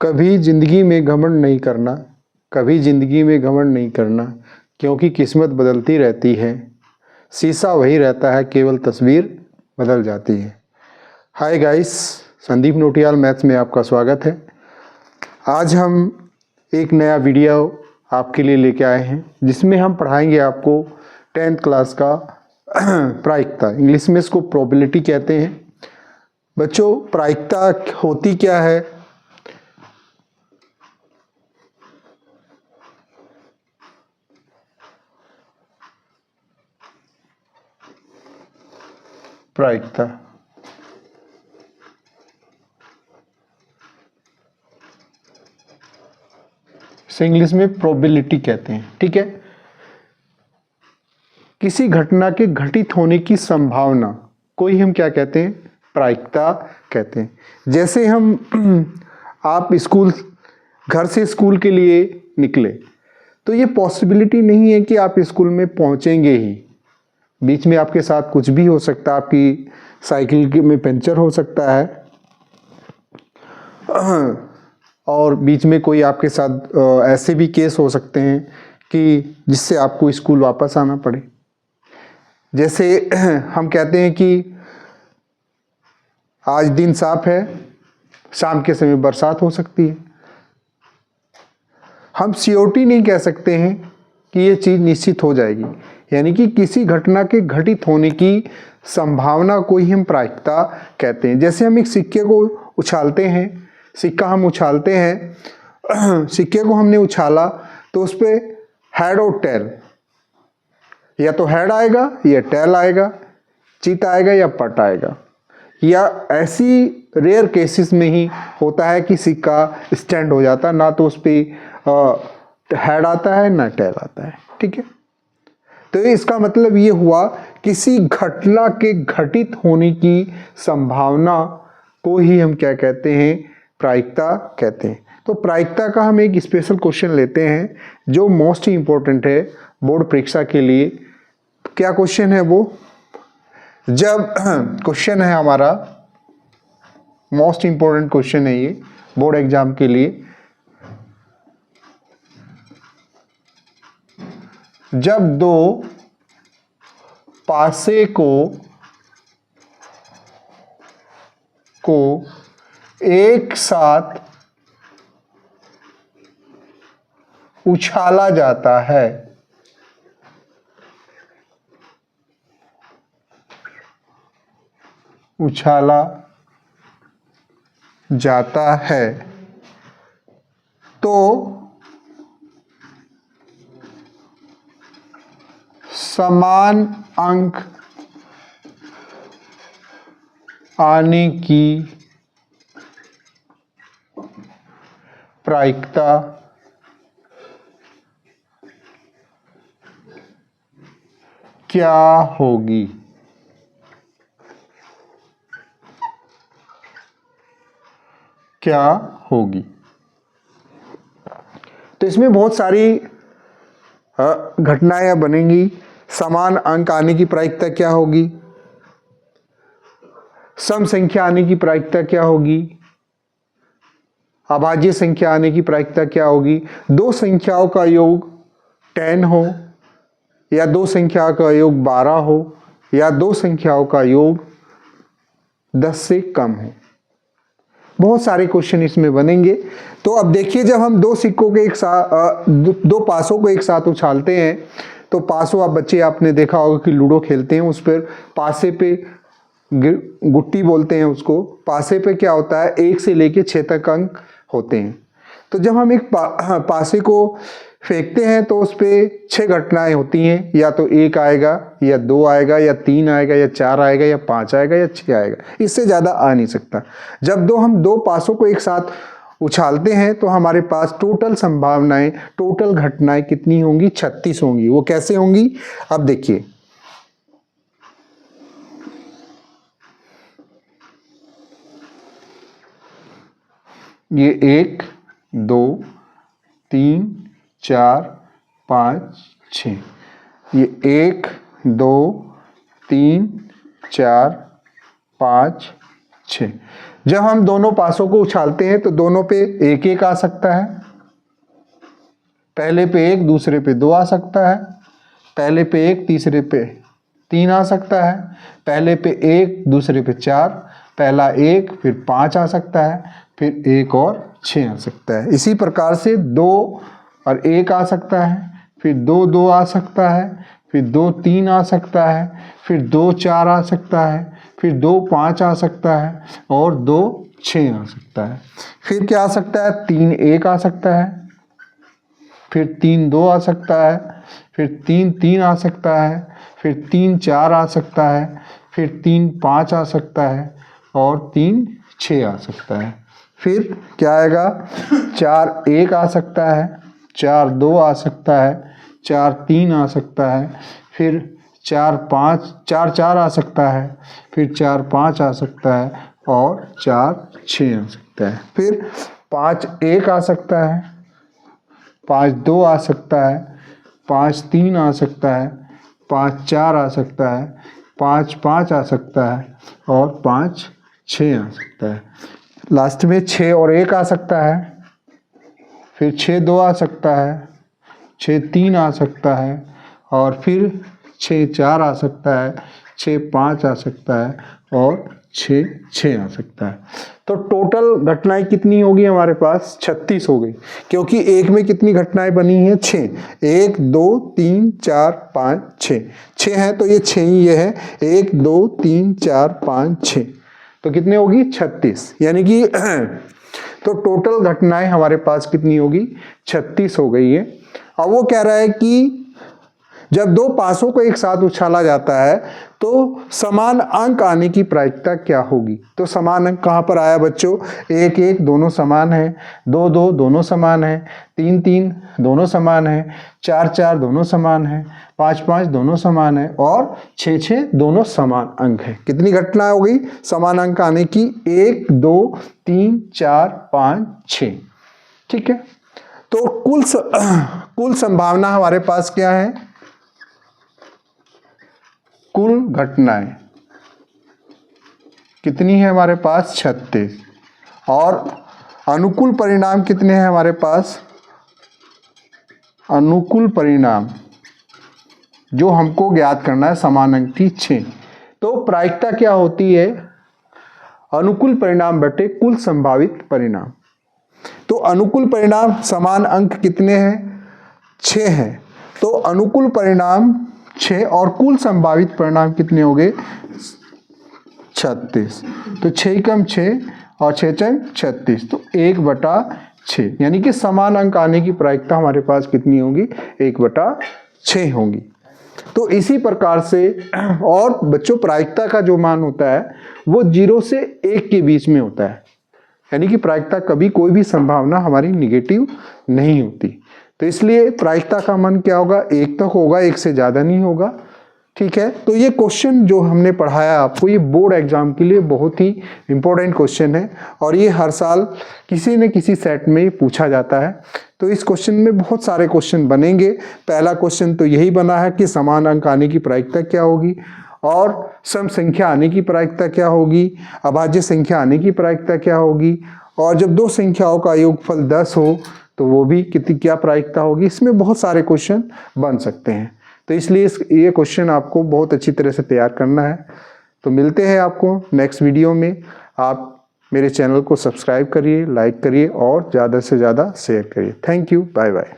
कभी ज़िंदगी में घमंड नहीं करना, कभी ज़िंदगी में घमंड नहीं करना, क्योंकि किस्मत बदलती रहती है, शीशा वही रहता है, केवल तस्वीर बदल जाती है। Hi guys, Sandeep Notiyal maths में आपका स्वागत है। आज हम एक नया वीडियो आपके लिए लेके आए हैं, जिसमें हम पढ़ाएंगे आपको 10th क्लास का प्रायिकता। इंग्लिश में इसको प्रोबेबिलिटी कहते हैं। बच्चों, प्रायिकता होती क्या है? प्रायिकता इसे इंग्लिश में प्रोबेबिलिटी कहते हैं। ठीक है, किसी घटना के घटित होने की संभावना को ही हम क्या कहते हैं? प्रायिकता कहते हैं। जैसे हम आप घर से स्कूल के लिए निकले, तो ये पॉसिबिलिटी नहीं है कि आप स्कूल में पहुंचेंगे ही। बीच में आपके साथ कुछ भी हो सकता है, आपकी साइकिल में पंचर हो सकता है, और बीच में कोई आपके साथ ऐसे भी केस हो सकते हैं कि जिससे आपको स्कूल वापस आना पड़े। जैसे हम कहते हैं कि आज दिन साफ है, शाम के समय बरसात हो सकती है। हम श्योरिटी नहीं कह सकते हैं कि ये चीज़ निश्चित हो जाएगी, यानी कि किसी घटना के घटित होने की संभावना को ही हम प्रायिकता कहते हैं। जैसे हम एक सिक्के को उछालते हैं, सिक्का हम उछालते हैं, सिक्के को हमने उछाला तो उस पर हेड और टेल, या तो हेड आएगा या टेल आएगा, चित आएगा या पट आएगा। या ऐसी रेयर केसेस में ही होता है कि सिक्का स्टैंड हो जाता है, ना तो उस पर हेड आता है ना टेल आता है। ठीक है, तो इसका मतलब ये हुआ किसी घटना के घटित होने की संभावना को ही हम क्या कहते हैं? प्रायिकता कहते हैं। तो प्रायिकता का हम एक स्पेशल क्वेश्चन लेते हैं जो मोस्ट इंपॉर्टेंट है बोर्ड परीक्षा के लिए। क्या क्वेश्चन है वो? जब क्वेश्चन है हमारा, मोस्ट इंपॉर्टेंट क्वेश्चन है ये बोर्ड एग्जाम के लिए। जब दो पासे को एक साथ उछाला जाता है, उछाला जाता है, तो समान अंक आने की प्रायिकता क्या होगी? क्या होगी? तो इसमें बहुत सारी घटनाएं बनेंगी। समान अंक आने की प्रायिकता क्या होगी? सम संख्या आने की प्रायिकता क्या होगी? अभाज्य संख्या आने की प्रायिकता क्या होगी? दो संख्याओं का योग 10 हो, या दो संख्याओं का योग 12 हो, या दो संख्याओं का योग 10 से कम हो। बहुत सारे क्वेश्चन इसमें बनेंगे। तो अब देखिए, जब हम दो सिक्कों के एक साथ दो पासों को एक साथ उछालते हैं, तो पासों, आप बच्चे आपने देखा होगा कि लूडो खेलते हैं, उस पर पासे पे गुट्टी बोलते हैं उसको। पासे पे क्या होता है? 1 से लेके 6 तक अंक होते हैं। तो जब हम एक पासे को फेंकते हैं तो उस पर 6 घटनाएं होती हैं, या तो 1 आएगा, या 2 आएगा, या 3 आएगा, या 4 आएगा, या 5 आएगा, या 6 आएगा। इससे ज़्यादा आ नहीं सकता। जब हम दो पासों को एक साथ उछालते हैं तो हमारे पास टोटल संभावनाएं, टोटल घटनाएं कितनी होंगी? 36 होंगी। वो कैसे होंगी? अब देखिए, ये 1 2 3 4 5 6, ये 1 2 3 4 5 6। जब हम दोनों पासों को उछालते हैं तो दोनों पे एक एक आ सकता है, पहले पे एक दूसरे पे 2 आ सकता है, पहले पे एक तीसरे पे 3 आ सकता है, पहले पे एक दूसरे पे 4, पहला 1 फिर 5 आ सकता है, फिर 1 और 6 आ सकता है। इसी प्रकार से 2 और 1 आ सकता है, फिर 2 2 आ सकता है, फिर 2 3 आ सकता है, फिर 2 4 आ सकता है, फिर 2 5 आ सकता है और 2 6 आ सकता है। फिर क्या आ सकता है, 3 1 आ सकता है, फिर 3 2 आ सकता है, फिर 3 3 आ सकता है, फिर 3 4 आ सकता है, फिर 3 5 आ सकता है और 3 6 आ सकता है। फिर क्या आएगा, 4 1 आ सकता है, 4 2 आ सकता है, 4 3 आ सकता है, फिर 4 4 आ सकता है, फिर 4 5 आ सकता है और 4 6 आ सकता है। फिर 5 1 आ सकता है, 5 2 आ सकता है, 5 3 आ सकता है, 5 4 आ सकता है, 5 5 आ सकता है और 5 6 आ सकता है। लास्ट में 6 और 1 आ सकता है, फिर 6 2 आ सकता है, 6 3 आ सकता है और फिर 6 4 आ सकता है, 6 5 आ सकता है और 6 6 आ सकता है। तो टोटल घटनाएं कितनी होगी हमारे पास, 36 हो गई, क्योंकि एक में कितनी घटनाएं बनी हैं, 6, 1 2 3 4 5 6, 6 है तो ये 6 ही ये है, 1 2 3 4 5 6, तो कितने होगी 36, यानी कि तो टोटल घटनाएं हमारे पास कितनी होगी, 36 हो गई है। अब वो कह रहा है कि जब 2 पासों को एक साथ उछाला जाता है तो समान अंक आने की प्रायिकता क्या होगी। तो समान अंक कहाँ पर आया बच्चों, 1 1 दोनों समान है, 2 2 दोनों समान है, 3 3 दोनों समान है, 4 4 दोनों समान है, 5 5 दोनों समान है और 6 6 दोनों समान अंक है। कितनी घटना हो गई समान अंक आने की, 1 2 3 4 5 6। ठीक है, तो कुल संभावना हमारे पास क्या है, कुल घटनाएं कितनी है हमारे पास, 36, और अनुकूल परिणाम कितने हैं हमारे पास, अनुकूल परिणाम जो हमको ज्ञात करना है समान अंक की 6। तो प्रायिकता क्या होती है, अनुकूल परिणाम बटे कुल संभावित परिणाम। तो अनुकूल परिणाम समान अंक कितने हैं, 6 हैं, तो अनुकूल परिणाम 6 और कुल संभावित परिणाम कितने हो गए, 36। तो 6 कम 6 और 6 चंग 36, तो 1/6, यानी कि समान अंक आने की प्रायिकता हमारे पास कितनी होगी, 1/6 होगी। तो इसी प्रकार से और बच्चों प्रायिकता का जो मान होता है वो 0 से 1 के बीच में होता है, यानी कि प्रायिकता कभी कोई भी संभावना हमारी निगेटिव नहीं होती। तो इसलिए प्रायिकता का मान क्या होगा, 1 तक होगा, 1 से ज़्यादा नहीं होगा। ठीक है, तो ये क्वेश्चन जो हमने पढ़ाया आपको, ये बोर्ड एग्जाम के लिए बहुत ही इम्पोर्टेंट क्वेश्चन है और ये हर साल किसी न किसी सेट में पूछा जाता है। तो इस क्वेश्चन में बहुत सारे क्वेश्चन बनेंगे। पहला क्वेश्चन तो यही बना है कि समान अंक आने की प्रायिकता क्या होगी, और सम संख्या आने की प्रायिकता क्या होगी, अभाज्य संख्या आने की प्रायिकता क्या होगी, और जब 2 संख्याओं का योगफल 10 हो तो वो भी कितनी क्या प्रायिकता होगी। इसमें बहुत सारे क्वेश्चन बन सकते हैं, तो इसलिए ये क्वेश्चन आपको बहुत अच्छी तरह से तैयार करना है। तो मिलते हैं आपको नेक्स्ट वीडियो में। आप मेरे चैनल को सब्सक्राइब करिए, लाइक करिए और ज़्यादा से ज़्यादा शेयर करिए। Thank you, bye bye.